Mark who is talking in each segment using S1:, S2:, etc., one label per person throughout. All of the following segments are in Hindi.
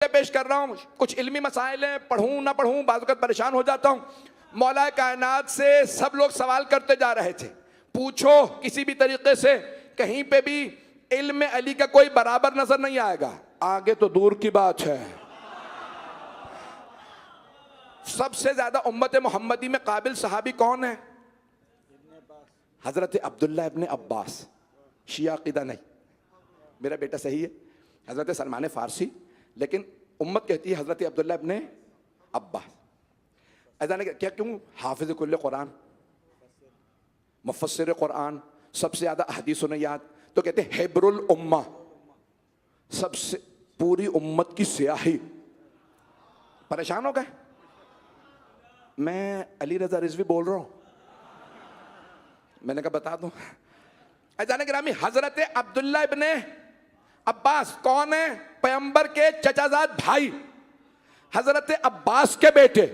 S1: पेश कर रहा हूं, कुछ इल्मी मसाइल हैं, पढ़ूं ना पढ़ूं बाज़ वक़्त परेशान हो जाता हूं। मौला कायनात से सब लोग सवाल करते जा रहे थे, पूछो किसी भी तरीके से, कहीं पे भी इल्म अली का कोई बराबर नजर नहीं आएगा। आगे तो दूर की बात है। सबसे ज्यादा उम्मत मोहम्मदी में काबिल सहाबी कौन है? हजरत अब्दुल्ला इब्ने अब्बास। शिया अकीदा नहीं, मेरा बेटा सही है, हजरत सलमान फारसी, लेकिन उम्मत कहती है हजरत अब्दुल्ला इब्ने अब्बास। ऐसा नहीं क्या? क्यों? हाफिज कुल्ले कुरान, मुफस्सिर कुरान, सबसे ज्यादा हदीस ने याद, तो कहते हैं हिब्रुल उम्मा, सबसे पूरी उम्मत की स्याही। परेशान हो गए? मैं अली रजा रिजवी बोल रहा हूं। मैंने कहा बता दूं। अजान गिरामी, हजरत अब्दुल्ला इब्ने अब्बास कौन है? पैगंबर के चचाजाद भाई, हजरत अब्बास के बेटे।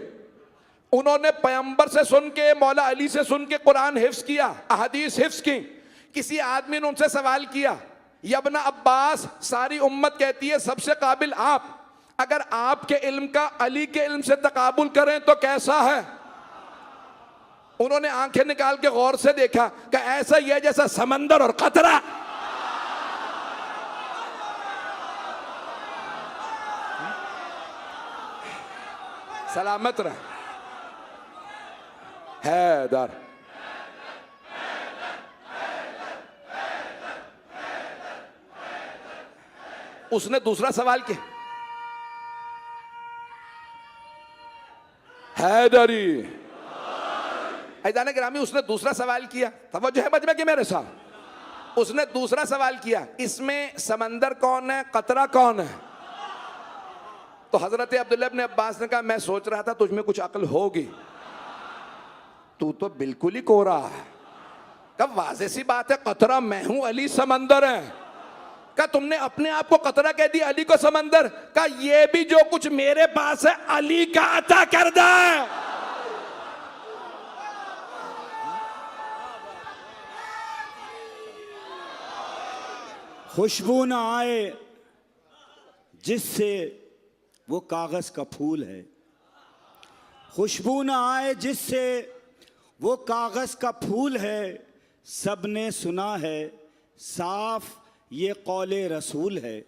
S1: उन्होंने पैगंबर से सुन के, मौला अली से सुन के कुरान हिफ्ज किया, अहदीस हिफ्ज की। किसी आदमी ने उनसे सवाल किया, यब्ना अब्बास, सारी उम्मत कहती है सबसे काबिल आप, अगर आपके इल्म का अली के इल्म से तकाबुल करें तो कैसा है? उन्होंने आंखें निकाल के गौर से देखा कि ऐसा ही है जैसा समंदर और कतरा। सलामत रहे। हैदर उसने दूसरा सवाल किया, हैदरी हैदान ग्रामी, उसने दूसरा सवाल किया। तवज्जो है मजमे के मेरे साथ? उसने दूसरा सवाल किया, इसमें समंदर कौन है, कतरा कौन है? तो हजरत अब्दुल्ला इब्ने अब्बास ने कहा, मैं सोच रहा था तुझ में कुछ अक्ल होगी, तू तो बिल्कुल ही कोरा है। कब वाज़ेह सी बात है, कतरा मैं हूं, अली समंदर है। क्या तुमने अपने आप को कतरा कह दिया, अली को समंदर? का ये भी जो कुछ मेरे पास है अली का अता करदा है।
S2: खुशबू ना आए जिससे वो कागज का फूल है, खुशबू ना आए जिससे वो कागज का फूल है। सबने सुना है साफ ये कौले रसूल है,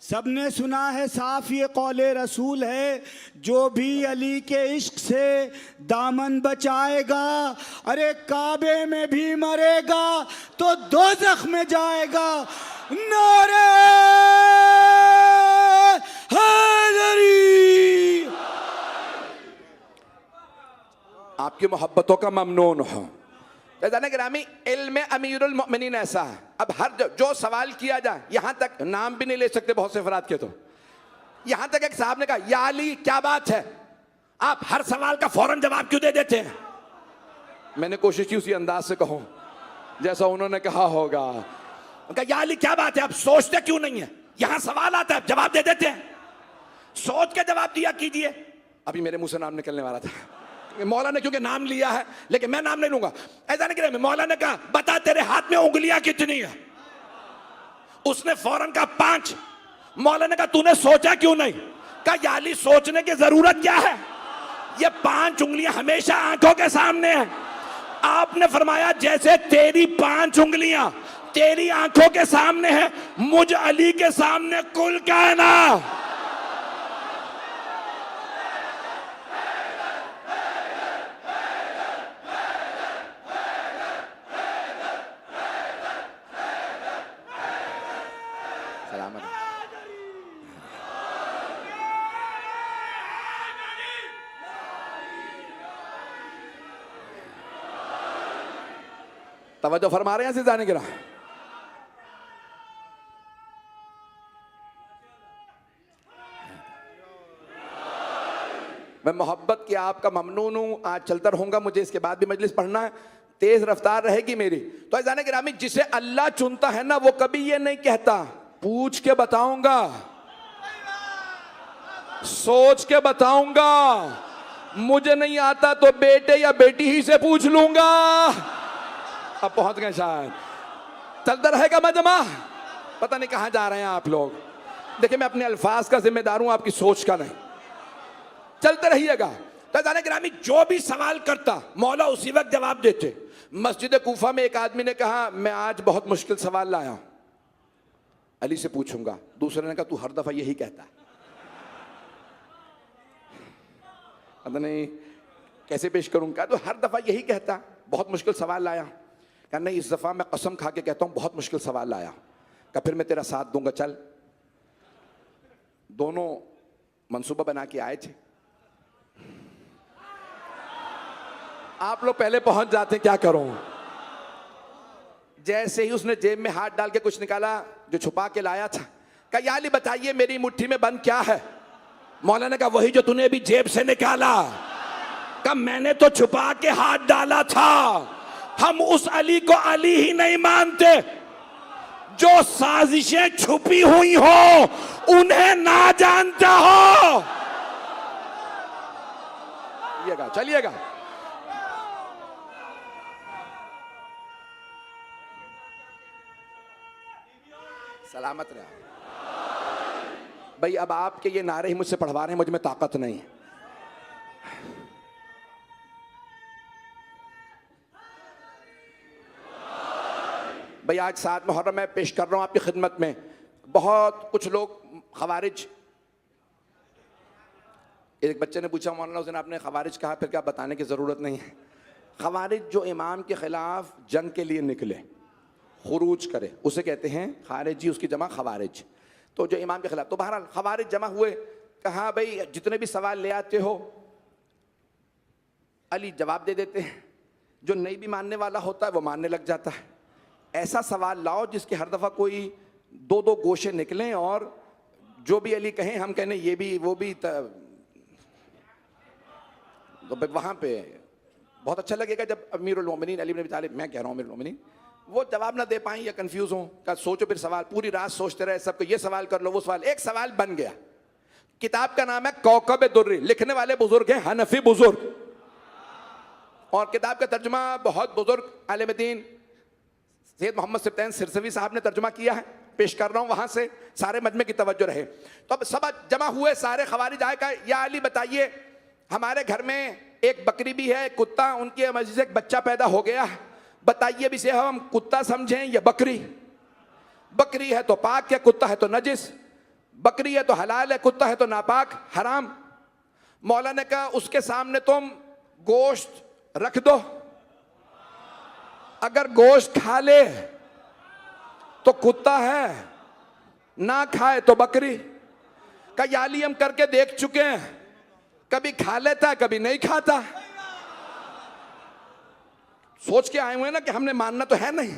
S2: सबने सुना है साफ ये कौले रसूल है। जो भी अली के इश्क से दामन बचाएगा, अरे काबे में भी मरेगा तो दोज़ख में जाएगा। नारे हैदरी।
S1: आपकी मोहब्बतों का ममनून हो। जाने ग्रामी, इल्म अमीरुल मोमिनीन ऐसा है, अब हर जो सवाल किया जाए, यहां तक नाम भी नहीं ले सकते बहुत से अफराद के, तो यहां तक एक साहब ने कहा, या अली क्या बात है, आप हर सवाल का फौरन जवाब क्यों दे देते हैं? मैंने कोशिश की उसी अंदाज से कहूं जैसा उन्होंने कहा होगा। उनका, या अली क्या बात है, आप सोचते क्यों नहीं है? यहां सवाल आता है, जवाब दे देते हैं, सोच के जवाब दिया कीजिए। अभी मेरे मुंह से नाम निकलने वाला था, मौला ने क्योंकि नाम लिया है, लेकिन मैं नाम नहीं लूंगा। ऐसा नहीं कि मौला ने कहा, बता तेरे हाथ में उंगलियां कितनी है? उसने फौरन कहा 5। मौला ने कहा, तूने सोचा क्यों नहीं? कहा, याली सोचने की जरूरत क्या है, ये 5 उंगलियां हमेशा आंखों के सामने है। आपने फरमाया जैसे तेरी 5 उंगलियां तेरी आंखों के सामने है, मुझ अली के सामने कुल कायनात। तवज्जो फरमा रहे हैं से जाने गिरा। मैं मोहब्बत की आपका ममनून हूं, आज चलता रहूंगा, मुझे इसके बाद भी मजलिस पढ़ना है, तेज रफ्तार रहेगी मेरी। तो जाने गिरामी, जिसे अल्लाह चुनता है ना, वो कभी ये नहीं कहता पूछ के बताऊंगा, सोच के बताऊंगा, मुझे नहीं आता तो बेटे या बेटी ही से पूछ लूंगा। अब पहुंच गए शायद, चलता रहेगा मजमा, पता नहीं कहां जा रहे हैं आप लोग। देखिए मैं अपने अल्फाज का जिम्मेदार हूं, आपकी सोच का नहीं। चलते रहिएगा। तो जाने ग्रामी जो भी सवाल करता मौला उसी वक्त जवाब देते। मस्जिद कूफा में एक आदमी ने कहा मैं आज बहुत मुश्किल सवाल लाया हूं, अली से पूछूंगा। दूसरे ने कहा तू हर दफा यही कहता है। पता नहीं कैसे पेश करूंगा, तो हर दफा यही कहता बहुत मुश्किल सवाल लाया। क्या नहीं, इस दफा मैं कसम खा के कहता हूं बहुत मुश्किल सवाल लाया। क्या फिर मैं तेरा साथ दूंगा, चल। दोनों मंसूबा बना के आए थे। आप लोग पहले पहुंच जाते, क्या करूं। जैसे ही उसने जेब में हाथ डाल के कुछ निकाला जो छुपा के लाया था, कहा या अली बताइए मेरी मुट्ठी में बंद क्या है। मौला ने कहा वही जो तूने अभी जेब से निकाला। कहा मैंने तो छुपा के हाथ डाला था। हम उस अली को अली ही नहीं मानते जो साजिशें छुपी हुई हो उन्हें ना जानता हो। चलिएगा। सलामत रहा भाई। अब आपके ये नारे ही मुझसे पढ़वा रहे हैं, मुझ में ताकत नहीं है। भाई आज 7 मुहर्रम मैं पेश कर रहा हूं आपकी खिदमत में। बहुत कुछ लोग खवारिज, एक बच्चे ने पूछा मौलाना हुसैन आपने खवारिज कहा, फिर क्या बताने की ज़रूरत नहीं है। खवारिज जो इमाम के ख़िलाफ़ जंग के लिए निकले, खुरूज करे, उसे कहते हैं खारिजी, उसकी जमा खवारिज। तो जो इमाम के ख़िलाफ़, तो बहरहाल खवारिज जमा हुए। कहा भाई जितने भी सवाल ले आते हो अली जवाब दे देते हैं, जो नहीं भी मानने वाला होता है वो मानने लग जाता है। ऐसा सवाल लाओ जिसके हर दफ़ा कोई 2-2 गोशे निकलें और जो भी अली कहें हम कहने ये भी वो भी, तो वहाँ पे बहुत अच्छा लगेगा जब अमीरुल मोमिनीन अली इब्न अबी तालिब, मैं कह रहा हूँ अमीरुल मोमिनीन, वो जवाब ना दे पाएं या कंफ्यूज हों। का सोचो फिर सवाल, पूरी रात सोचते रहे, सबको ये सवाल कर लो वो सवाल। एक सवाल बन गया। किताब का नाम है कौकब दुर्री, लिखने वाले बुजुर्ग हैं हनफी बुजुर्ग, और किताब का तर्जुमा बहुत बुजुर्ग आलिम दीन सैयद मोहम्मद सिब्तैन सिरसवी साहब ने तर्जुमा किया है। पेश कर रहा हूँ वहां से, सारे मजमे की तवज्जो रहे। तो अब सब जमा हुए, सारे खवारिज आए, कहा या अली बताइए हमारे घर में एक बकरी भी है, कुत्ता, उनकी मस्जिद से एक बच्चा पैदा हो गया, बताइए भी से हम कुत्ता समझें या बकरी। बकरी है तो पाक या कुत्ता है तो नजिस, बकरी है तो हलाल है, कुत्ता है तो नापाक हराम। मौला ने कहा उसके सामने तुम गोश्त रख दो, अगर गोश्त खा ले तो कुत्ता है, ना खाए तो बकरी। का याली हम करके देख चुके हैं, कभी खा लेता है कभी नहीं खाता। सोच के आए हुए ना कि हमने मानना तो है नहीं,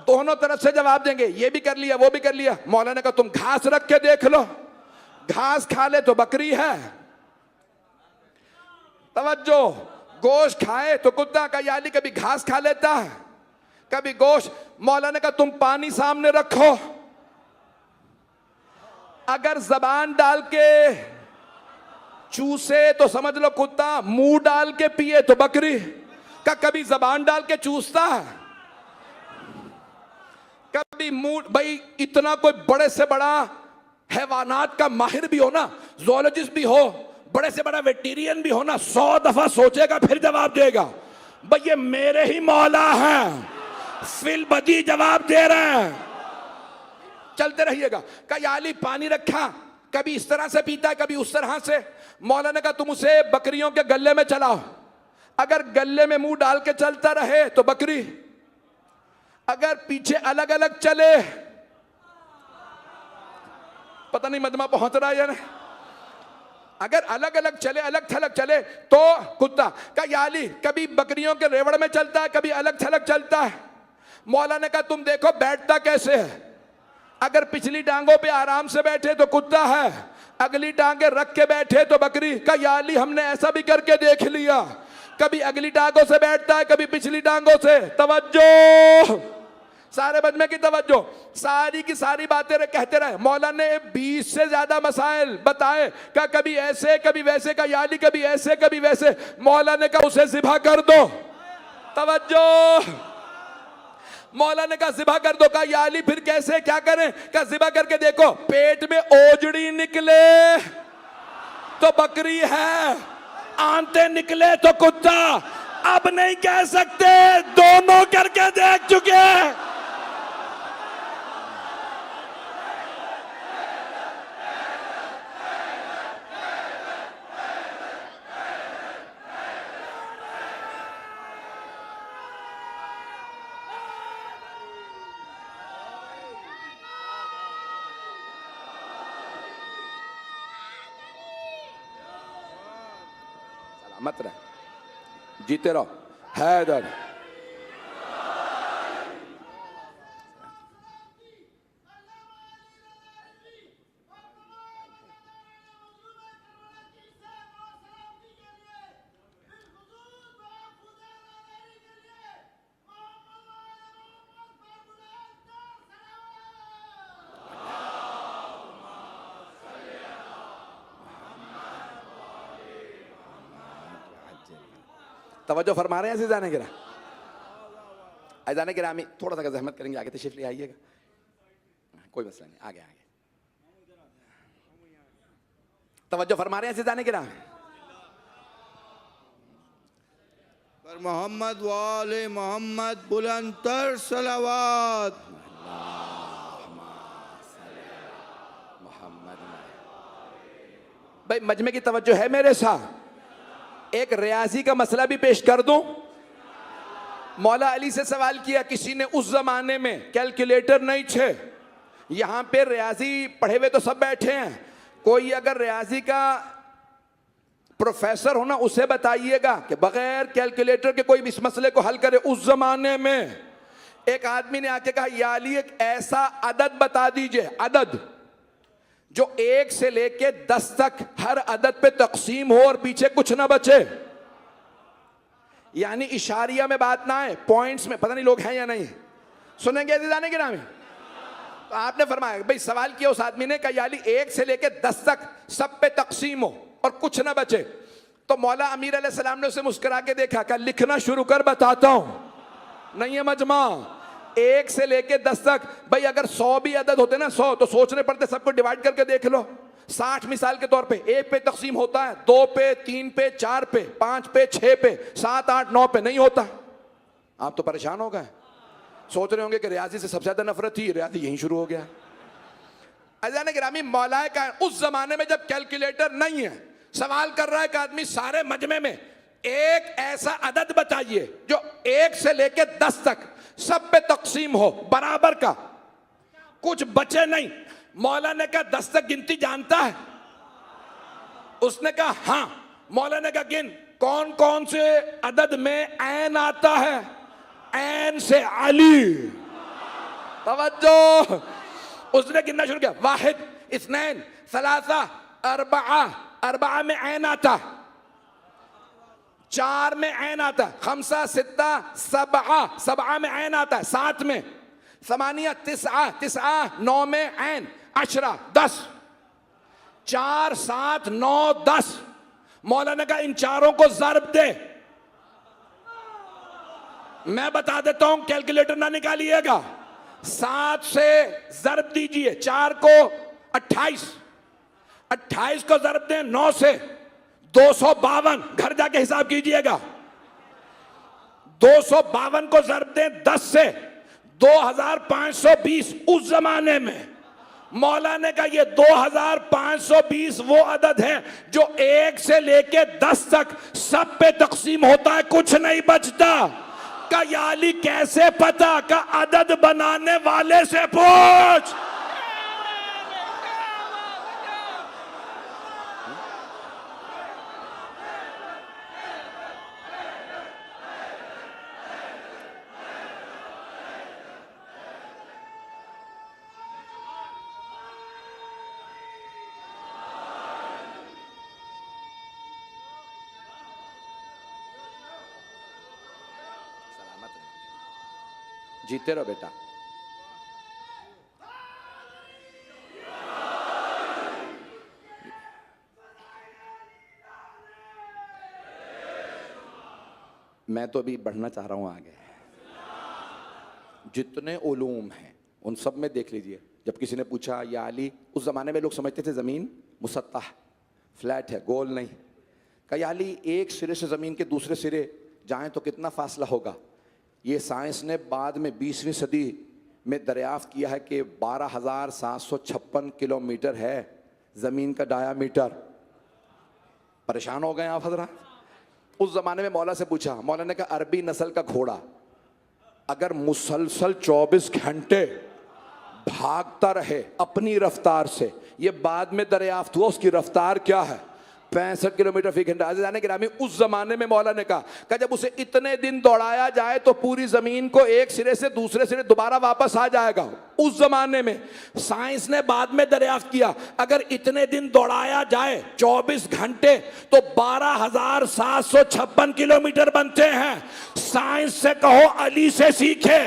S1: दोनों तरफ से जवाब देंगे, ये भी कर लिया वो भी कर लिया। मौलाना ने कहा तुम घास रख के देख लो, घास खा ले तो बकरी है, तवज्जो, गोश्त खाए तो कुत्ता। का याली कभी घास खा लेता है कभी गोश्त। मौलाना ने कहा तुम पानी सामने रखो, अगर जबान डाल के चूसे तो समझ लो कुत्ता, मुंह डाल के पिए तो बकरी। का कभी जबान डाल के चूसता है कभी मुंह। भाई इतना कोई बड़े से बड़ा हैवानात का माहिर भी हो ना, ज़ूलॉजिस्ट भी हो, बड़े से बड़ा वेटेरियन भी हो ना, 100 दफा सोचेगा फिर जवाब देगा। भाई ये मेरे ही मौला हैं, फिल बदी जवाब दे रहे हैं। चलते रहिएगा। का याली पानी रखा, कभी इस तरह से पीता है कभी उस तरह से। मौलाना ने कहा तुम उसे बकरियों के गले में चलाओ, अगर गले में मुंह डाल के चलता रहे तो बकरी, अगर पीछे अलग अलग चले, पता नहीं मजमा पहुंच रहा है या नहीं, अगर अलग अलग चले, अलग थलग चले तो कुत्ता। का याली कभी बकरियों के रेवड़ में चलता है कभी अलग थलग चलता है। मौलाना ने कहा तुम देखो बैठता कैसे है, अगर पिछली टांगों पे आराम से बैठे तो कुत्ता है, अगली टांगे रख के बैठे तो बकरी। का याली हमने ऐसा भी करके देख लिया, कभी अगली टांगों से बैठता है कभी पिछली टांगों से। तवज्जो, सारे बजमे की तवज्जो, सारी की सारी बातें कहते रहे। मौलाना ने 20 से ज्यादा मसाइल बताए, का कभी ऐसे कभी वैसे, का याली कभी ऐसे कभी वैसे। मौलाना ने कहा उसे ज़िबा कर दो। तवज्जो, मौला ने कहा जिबा कर दो। कहा या अली फिर कैसे, क्या करें? कहा जिबा करके देखो, पेट में ओजड़ी निकले तो बकरी है, आंते निकले तो कुत्ता। अब नहीं कह सकते, दोनों करके देख चुके हैं। मत रहे, जीते रहो। हैदर तवज्जो फरमा रहे हैं ऐसे जाने गिरा। अजाने गिरामी थोड़ा सा जहमत करेंगे, आगे तशरीफ ले आइएगा, कोई मसला नहीं, आगे आगे तवज्जो फरमा रहे हैं ऐसे जाने गिरा।
S3: पर मोहम्मद वाले मोहम्मद बुलंदतर सलावत।
S1: भाई मजमे की तवज्जो है मेरे साथ। एक रियाजी का मसला भी पेश कर दूं। मौला अली से सवाल किया, किसी ने उस जमाने में कैलकुलेटर नहीं थे, यहां पे रियाजी पढ़े हुए तो सब बैठे हैं, कोई अगर रियाजी का प्रोफेसर हो ना उसे बताइएगा कि बगैर कैलकुलेटर के कोई इस मसले को हल करे। उस जमाने में एक आदमी ने आके कहा, या अली एक ऐसा अदद बता दीजिए, अदद जो 1 से लेके 10 तक हर अदद पे तकसीम हो और पीछे कुछ ना बचे, यानी इशारिया में बात ना आए, पॉइंट्स में। पता नहीं लोग हैं या नहीं, सुनेंगे ऐसे जाने के नाम। तो आपने फरमाया भाई, सवाल किया उस आदमी ने, कहा या अली 1 से लेके 10 तक सब पे तकसीम हो और कुछ ना बचे। तो मौला अमीर अलैहिस्सलाम ने उसे मुस्कुरा के देखा, कहा लिखना शुरू कर, बताता हूं। नहीं है मजमा, 1 से लेके 10 तक। भाई अगर 100 भी अदद होते ना, 100, तो सोचने पड़ते, सबको डिवाइड करके देख लो। 60 मिसाल के तौर पे 1 पे तकसीम होता है, 2 पे, 3 पे, 4 पे, 5 पे, 6 पे, 7, 8, 9 पे नहीं होता। आप तो परेशान हो गए, सोच रहे होंगे कि रियाजी से सबसे ज्यादा नफरत थी, रियाजी यहीं शुरू हो गया। अज़ान गिरामी, मौलाए का उस जमाने में जब कैलकुलेटर नहीं है, सवाल कर रहा है कि आदमी सारे मजमे में एक ऐसा अदद बताइए जो 1 से लेके 10 तक सब पे तकसीम हो, बराबर का, कुछ बचे नहीं। मौला ने कहा 10 तक गिनती जानता है? उसने कहा हां। मौला ने कहा गिन, कौन कौन से अदद में ऐन आता है? ऐन से अली। तवज्जो, उसने गिनना शुरू किया, वाहिद, इस्नैन, सलासा, अरबा, अरबा में ऐन आता, 4 में ऐन आता, खमसा, सित्ता, सबआ, सबआ में ऐन आता है, 7 में, समानिया, तिसआ, तिसआ, 9 में ऐन, अशरा, 10, 4, 7, 9, 10। मौला ने कहा इन चारों को ज़र्ब दे। मैं बता देता हूं, कैलकुलेटर ना निकालिएगा। 7 से ज़र्ब दीजिए 4 को, 28, 28 को ज़र्ब दें 9 से, 252। घर जाके हिसाब कीजिएगा। 252 को ज़र्ब दें 10 से, 2520। उस जमाने में मौला ने कहा ये 2520 वो अदद है जो 1 से लेके 10 तक सब पे तकसीम होता है, कुछ नहीं बचता। का या अली कैसे पता? का अदद बनाने वाले से पूछ। जीते रहो बेटा। मैं तो अभी बढ़ना चाह रहा हूं आगे। जितने उलूम हैं उन सब में देख लीजिए, जब किसी ने पूछा या अली, उस ज़माने में लोग समझते थे ज़मीन मुसत्तह फ्लैट है, गोल नहीं। कहा या अली, एक सिरे से ज़मीन के दूसरे सिरे जाएं तो कितना फासला होगा? ये साइंस ने बाद में 20वीं सदी में दरियाफ्त किया है कि 12,756 किलोमीटर है ज़मीन का डायामीटर। परेशान हो गए आप हजरात। उस ज़माने में मौला से पूछा, मौला ने कहा अरबी नस्ल का घोड़ा अगर मुसलसल 24 घंटे भागता रहे अपनी रफ्तार से, ये बाद में दरियाफ्त हुआ उसकी रफ्तार क्या है, 65 किलोमीटर फी घंटा। अज़ीज़ान गिरामी, उस जमाने में मौला ने कहा जब उसे इतने दिन दौड़ाया जाए तो पूरी जमीन को एक सिरे से दूसरे सिरे दोबारा वापस आ जाएगा। उस जमाने में साइंस ने बाद में दरियाफ्त किया अगर इतने दिन दौड़ाया जाए 24 घंटे तो 12,756 किलोमीटर बनते हैं। साइंस से कहो अली से सीखे,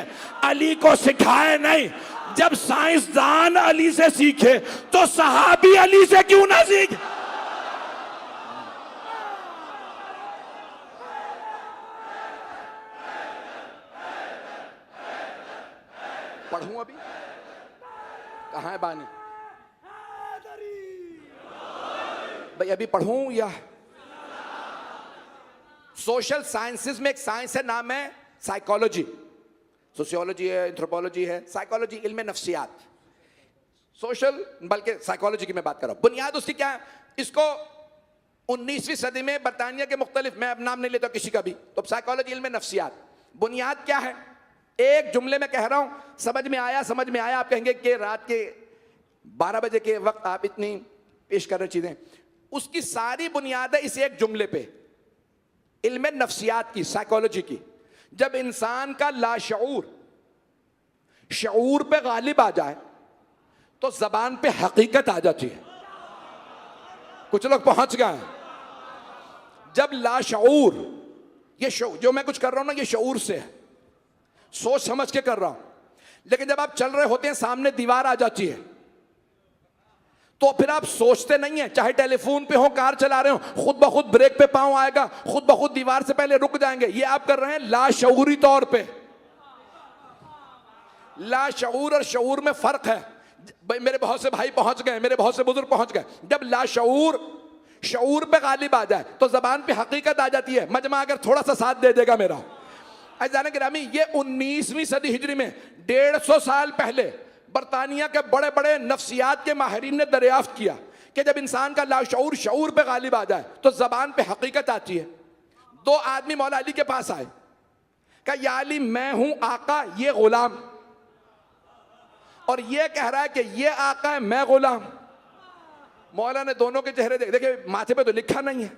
S1: अली को सिखाए नहीं। जब साइंसदान अली से सीखे तो सहाबी अली से क्यों ना सीखे? पढ़ूं अभी? कहाँ है बानी भाई? अभी पढ़ूं या? सोशल साइंसेस में एक साइंस है, नाम है साइकोलॉजी। सोशियोलॉजी है, एंथ्रोपोलॉजी है, साइकोलॉजी इल्म नफ्सियात। सोशल बल्कि साइकोलॉजी की मैं बात कर रहा हूं। बुनियाद उसकी क्या है? इसको 19वीं सदी में बरतानिया के मुख्तलिफ, मैं अब नाम नहीं लेता किसी का भी, तो साइकोलॉजी इल्म नफ्सियात। बुनियाद क्या है? एक जुमले में कह रहा हूं, समझ में आया समझ में आया। आप कहेंगे कि रात के 12 बजे के वक्त आप इतनी पेश कर रहे चीजें, उसकी सारी बुनियाद है इस एक जुमले पे, इल्म नफ्सियात की, साइकोलॉजी की। जब इंसान का लाशऊर शऊर पे गालिब आ जाए तो जबान पे हकीकत आ जाती है। कुछ लोग पहुंच गए हैं। जब लाशऊर, ये जो मैं कुछ कर रहा हूं ना, ये शऊर से है, सोच समझ के कर रहा हूं। लेकिन जब आप चल रहे होते हैं, सामने दीवार आ जाती है, तो फिर आप सोचते नहीं है, चाहे टेलीफोन पे हो, कार चला रहे हो, खुद ब खुद ब्रेक पे पांव आएगा, खुद ब खुद दीवार से पहले रुक जाएंगे। ये आप कर रहे हैं लाशऊरी तौर पे। लाशऊर और शऊर में फर्क है। मेरे बहुत से भाई पहुंच गए, मेरे बहुत से बुजुर्ग पहुंच गए। जब लाशऊर शऊर पे गालिब आ जाए तो जबान पे हकीकत आ जाती है। मजमा अगर थोड़ा सा साथ दे देगा मेरा। अज़ीज़ान गिरामी, ये 19वीं सदी हिजरी में 150 साल पहले बरतानिया के बड़े बड़े नफ्सियात के माहिरीन ने दरियाफ्त किया कि जब इंसान का लाशऊर शऊर पे गालिब आ जाए तो जबान पे हकीकत आती है। 2 आदमी मौला अली के पास आए, कहा या अली, मैं हूं आका, ये गुलाम, और ये कह रहा है कि ये आका है, मैं गुलाम। मौला ने दोनों के चेहरे देखे, माथे पे तो लिखा नहीं है,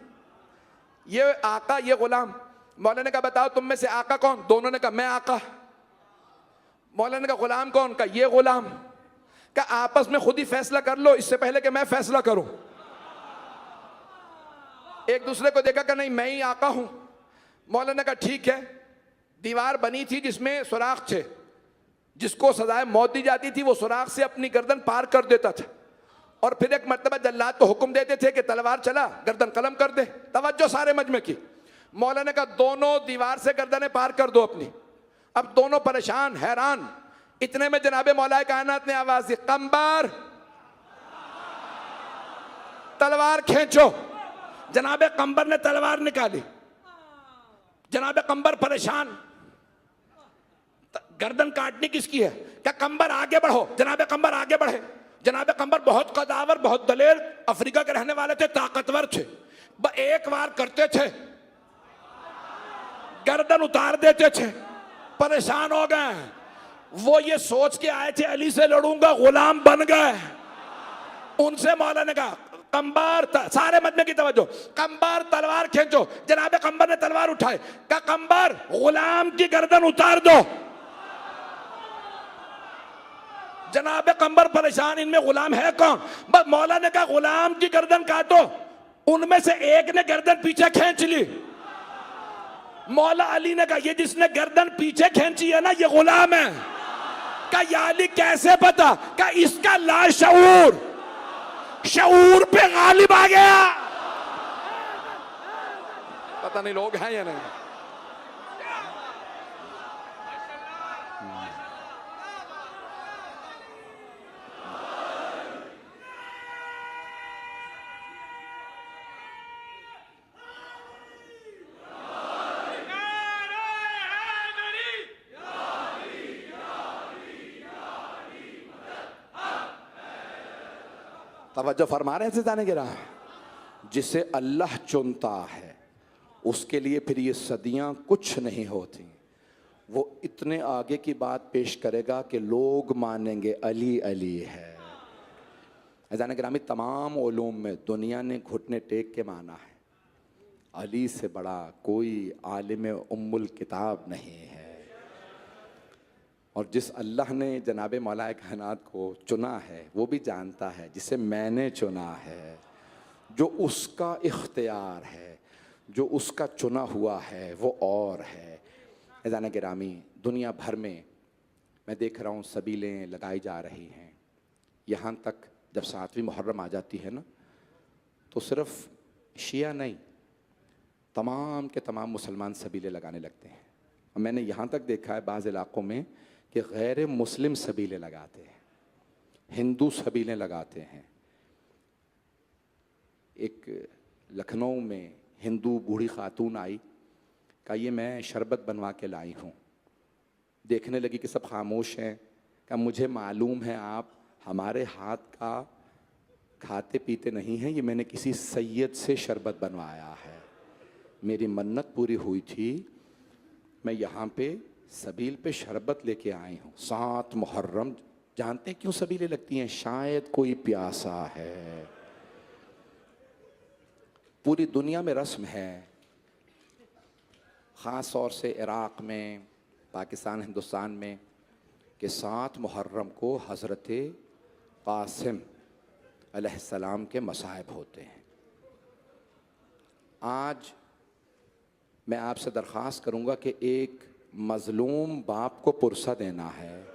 S1: ये आका ये गुलाम। मौला ने कहा बताओ तुम में से आका कौन? दोनों ने कहा मैं आका। मौला ने कहा गुलाम कौन? का ये गुलाम। का आपस में खुद ही फैसला कर लो इससे पहले कि मैं फैसला करूं। एक दूसरे को देखा कि नहीं मैं ही आका हूं। मौला ने कहा ठीक है। दीवार बनी थी जिसमें सुराख थे, जिसको सजाए मौत दी जाती थी वो सुराख से अपनी गर्दन पार कर देता था। और फिर एक मर्तबा जल्लाद को हुक्म देते थे कि तलवार चला, गर्दन कलम कर दे। तवज्जो सारे मजमे की। मौला ने कहा दोनों दीवार से गर्दनें पार कर दो अपनी। अब दोनों परेशान हैरान। इतने में जनाबे मौलाए कायनात ने आवाज दी, कंबर तलवार खींचो। जनाबे कंबर ने तलवार निकाली। जनाबे कंबर परेशान, गर्दन काटनी किसकी है? क्या कंबर आगे बढ़ो। जनाबे कंबर आगे बढ़े। जनाबे कंबर बहुत कदावर, बहुत दलेर, अफ्रीका के रहने वाले थे, ताकतवर थे। एक बार करते थे, गर्दन उतार देते थे। परेशान हो गए। वो ये सोच के आए थे अली से लड़ूंगा, गुलाम बन गए। उनसे मौला ने कहा कंबर, सारे मजमे की तवज्जो, कंबर तलवार खींचो। जनाबे कंबर ने तलवार उठाई। कहा कंबर गुलाम की गर्दन उतार दो। जनाबे कंबर परेशान, इनमें गुलाम है कौन? बस मौला ने कहा गुलाम की गर्दन काटो। उनमें से एक ने गर्दन पीछे खींच ली। मौला अली ने कहा ये जिसने गर्दन पीछे खींची है ना, ये गुलाम है। कहा या अली कैसे पता? कहा इसका लाशऊर शऊर पे गालिब आ गया। पता नहीं लोग हैं या नहीं। तवज्जो फरमा रहे हैं ज़िंदाने गिराम। जिसे अल्लाह चुनता है उसके लिए फिर ये सदियां कुछ नहीं होती। वो इतने आगे की बात पेश करेगा कि लोग मानेंगे अली अली है। ज़िंदाने गिरामी, तमाम उलूम में दुनिया ने घुटने टेक के माना है अली से बड़ा कोई आलिम उम्मुल किताब नहीं है। और जिस अल्लाह ने जनाब मौलाए कायनात को चुना है वो भी जानता है जिसे मैंने चुना है, जो उसका इख्तियार है, जो उसका चुना हुआ है वो और है। ज़िंदाने गिरामी, दुनिया भर में मैं देख रहा हूँ सबीलें लगाई जा रही हैं। यहाँ तक जब 7वीं मुहर्रम आ जाती है ना तो सिर्फ शिया नहीं, तमाम के तमाम मुसलमान सबीले लगाने लगते हैं। और मैंने यहाँ तक देखा है बाज़ इलाक़ों में कि गैर मुस्लिम सबीले लगाते हैं, हिंदू सबीलें लगाते हैं। एक लखनऊ में हिंदू बूढ़ी खातून आई, कहा ये मैं शरबत बनवा के लाई हूँ। देखने लगी कि सब खामोश हैं। कहा मुझे मालूम है आप हमारे हाथ का खाते पीते नहीं हैं, ये मैंने किसी सैयद से शरबत बनवाया है। मेरी मन्नत पूरी हुई थी, मैं यहाँ पे सबील पे शरबत लेके आई हूँ। 7 मुहर्रम जानते हैं क्यों सबीलें लगती हैं? शायद कोई प्यासा है। पूरी दुनिया में रस्म है, ख़ास तौर से इराक़ में, पाकिस्तान, हिंदुस्तान में, कि 7 मुहर्रम को हज़रत क़ासिम अलैहिस्सलाम के मसाइब होते हैं। आज मैं आपसे दरख्वास्त करूँगा कि एक मज़लूम बाप को पुरसा देना है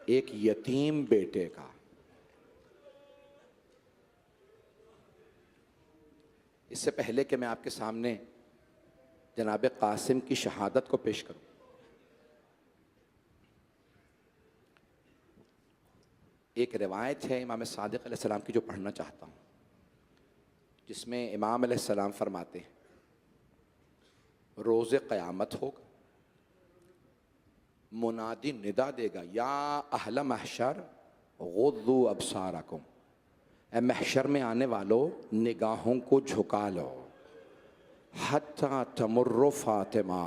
S1: एक यतीम बेटे का। इससे पहले कि मैं आपके सामने जनाब क़ासिम की शहादत को पेश करूँ, एक रिवायत है इमाम सादिक़ अलैहिस्सलाम की जो पढ़ना चाहता हूँ, जिसमें इमाम अलैहिस्सलाम फरमाते हैं रोज़े क़यामत होगा, मुनादी निदा देगा, या अहला महशर गुद्दू अबसारकुम, ए महशर में आने वालों निगाहों को झुका लो, हत्ता तमुर्रो फ़ातिमा,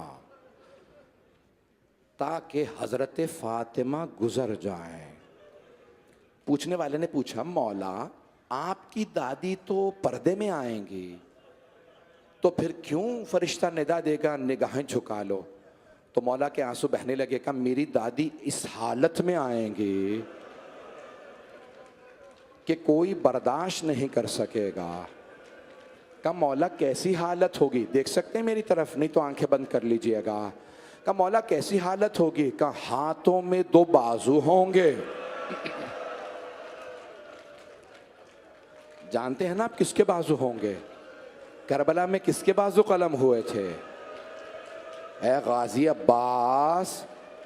S1: ताकि हज़रत फ़ातिमा गुज़र जाएं। पूछने वाले ने पूछा मौला आपकी दादी तो पर्दे में आएंगी, तो फिर क्यों फरिश्ता निदा देगा निगाहें झुका लो? तो मौला के आंसू बहने लगे। कहा मेरी दादी इस हालत में आएंगी कि कोई बर्दाश्त नहीं कर सकेगा। कहा मौला कैसी हालत होगी? देख सकते हैं मेरी तरफ, नहीं तो आंखें बंद कर लीजिएगा। कहा मौला कैसी हालत होगी? कहा हाथों में 2 बाजू होंगे। जानते हैं ना आप किसके बाजू होंगे? करबला में किसके बाजू कलम हुए थे? ए गाजी अब्बास,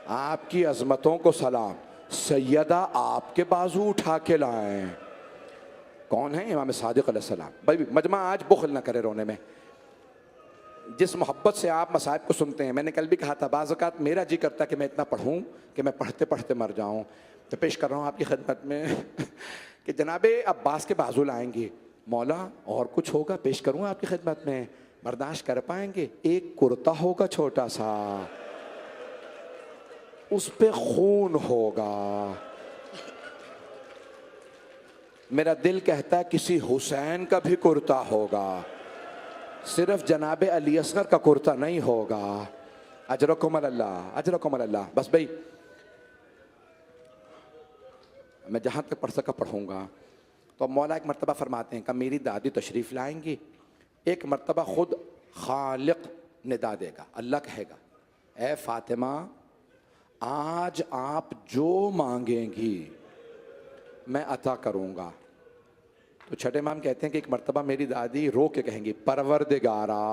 S1: आपकी अजमतों को सलाम, सैयदा आपके बाजू उठा के लाएं। कौन है? इमाम सादिक़ अलैहिस्सलाम। भाई मजमा आज बुख़ल ना करे रोने में। जिस मोहब्बत से आप मसाइब को सुनते हैं, मैंने कल भी कहा था बाज़ औक़ात मेरा जी करता कि मैं इतना पढ़ूं कि मैं पढ़ते पढ़ते मर जाऊं। तो पेश कर रहा हूं आपकी खिदमत में कि जनाबे अब्बास के बाजू लाएंगे। मौला और कुछ होगा? पेश करूँ आपकी खिदमत में, बर्दाश्त कर पाएंगे? एक कुर्ता होगा छोटा सा, उस पे खून होगा। मेरा दिल कहता है किसी हुसैन का भी कुर्ता होगा, सिर्फ जनाबे अली असगर का कुर्ता नहीं होगा। अजरकुम अल्लाह, अजरकुम अल्लाह। बस भाई मैं जहाँ तक पढ़ सका पढ़ूँगा। तो मौला एक मरतबा फरमाते हैं कि मेरी दादी तशरीफ़ लाएंगी, एक मरतबा ख़ुद खालिक निदा देगा, अल्लाह कहेगा ए फ़ातिमा आज आप जो मांगेंगी मैं अता करूँगा। तो छठे इमाम कहते हैं कि एक मरतबा मेरी दादी रो के कहेंगी परवरदिगारा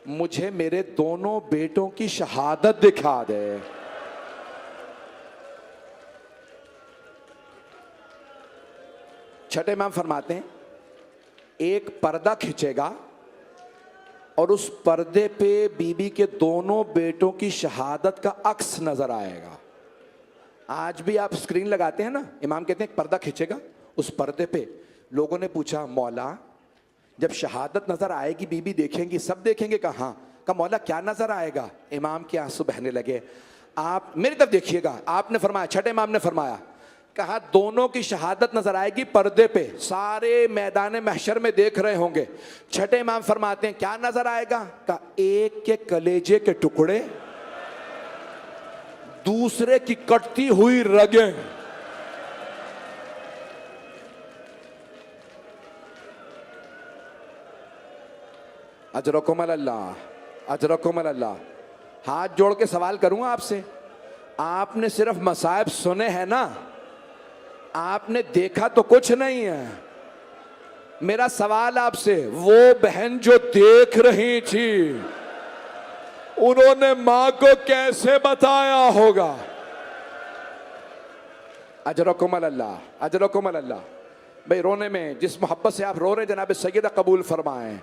S1: मुझे मेरे दोनों बेटों की शहादत दिखा दे। छठे इमाम फरमाते हैं एक पर्दा खिंचेगा और उस पर्दे पे बीबी के दोनों बेटों की शहादत का अक्स नजर आएगा। आज भी आप स्क्रीन लगाते हैं ना, इमाम कहते हैं एक पर्दा खिंचेगा, उस पर्दे पे लोगों ने पूछा, मौला जब शहादत नजर आएगी बीबी देखेंगी, सब देखेंगे? कहा मौला क्या नजर आएगा? इमाम के आंसू बहने लगे। आप मेरी तरफ देखिएगा, आपने फरमाया, छठे इमाम ने फरमाया, कहा दोनों की शहादत नजर आएगी पर्दे पे, सारे मैदान महशर में देख रहे होंगे। छठे इमाम फरमाते हैं क्या नजर आएगा? कहा एक के कलेजे के टुकड़े, दूसरे की कटती हुई रगें। अजरकुम अल्लाह, अजरकुम अल्लाह। हाथ जोड़ के सवाल करूंगा आपसे, आपने सिर्फ मसाइब सुने हैं ना, आपने देखा तो कुछ नहीं है। मेरा सवाल आपसे, वो बहन जो देख रही थी उन्होंने मां को कैसे बताया होगा? अजरकुम अल्लाह, अजरकुम अल्लाह। भाई रोने में जिस मोहब्बत से आप रो रहे, जनाब सैयदा कबूल फरमाएं।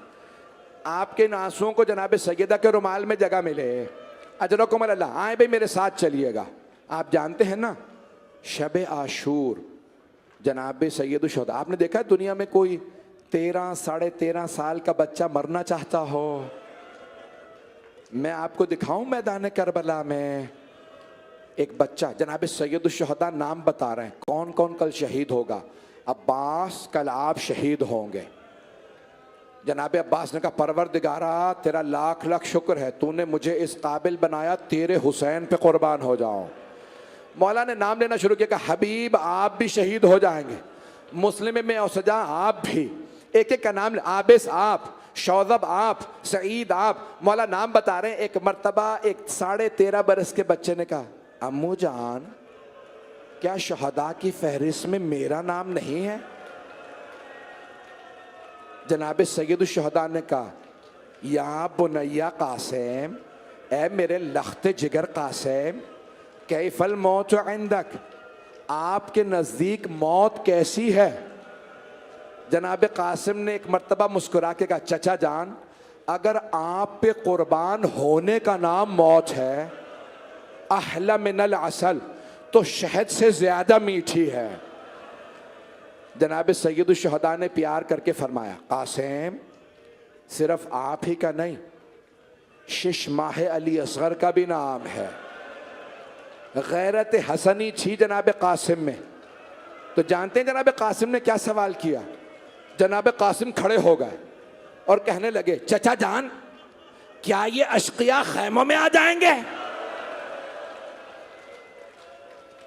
S1: आपके इन आंसुओं को जनाब सैयदा के रुमाल में जगह मिले। अजरकुम अल्लाह। आए भाई मेरे साथ चलिएगा। आप जानते हैं ना, शब आशूर जनाब सैयद शुहदा, आपने देखा है दुनिया में कोई 13 साढ़े 13 साल का बच्चा मरना चाहता हो? मैं आपको दिखाऊं मैदान करबला में एक बच्चा, जनाब सैयद शुहदा नाम बता रहे हैं कौन कौन कल शहीद होगा। अब्बास, कल आप शहीद होंगे। जनाब अब्बास ने कहा, परवरदिगारा तेरा लाख लाख शुक्र है, तूने मुझे इस काबिल बनाया, तेरे हुसैन पे कुर्बान हो जाऊं। मौला ने नाम लेना शुरू किया, कहा हबीब आप भी शहीद हो जाएंगे, मुस्लिम में औसजा आप भी, एक एक का नाम, आबिस आप, शौजब आप, सईद आप, मौला नाम बता रहे हैं। एक मर्तबा एक 13.5 बरस के बच्चे ने कहा, अम्मू जान क्या शहदा की फहरिस्त में मेरा नाम नहीं है? जनाब सैयद शुहदा ने कहा, या बुनैया कासिम, ए मेरे लख्त जिगर कासिम, कैफल मौत इंदक, आपके नज़दीक मौत कैसी है? जनाब कासिम ने एक मर्तबा मुस्कुरा के कहा, चचा जान अगर आप पे कुर्बान होने का नाम मौत है, अहला मिनल असल, तो शहद से ज्यादा मीठी है। जनाब सैयद शुहदा ने प्यार करके फरमाया, कासिम सिर्फ आप ही का नहीं, शिश माह अली असगर का भी नाम है। गैरत हसनी थी जनाब कासिम में। तो जानते हैं जनाब कासिम ने क्या सवाल किया? जनाब कासिम खड़े हो गए और कहने लगे, चचा जान क्या ये अशकिया खैमों में आ जाएंगे?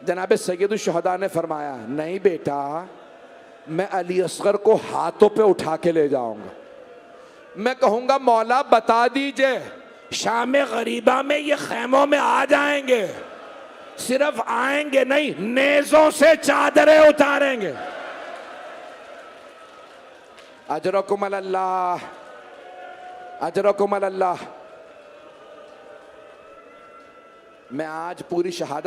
S1: जनाब सैयद शुहदा ने फरमाया, नहीं बेटा, मैं अली असगर को हाथों पे उठा के ले जाऊंगा। मैं कहूंगा मौला बता दीजिए, शाम गरीबा में ये खैमों में आ जाएंगे। सिर्फ आएंगे नहीं, नेज़ों से चादरें उतारेंगे। अजरकुम अल्लाह, अजरकुम अल्लाह। मैं आज पूरी शहादत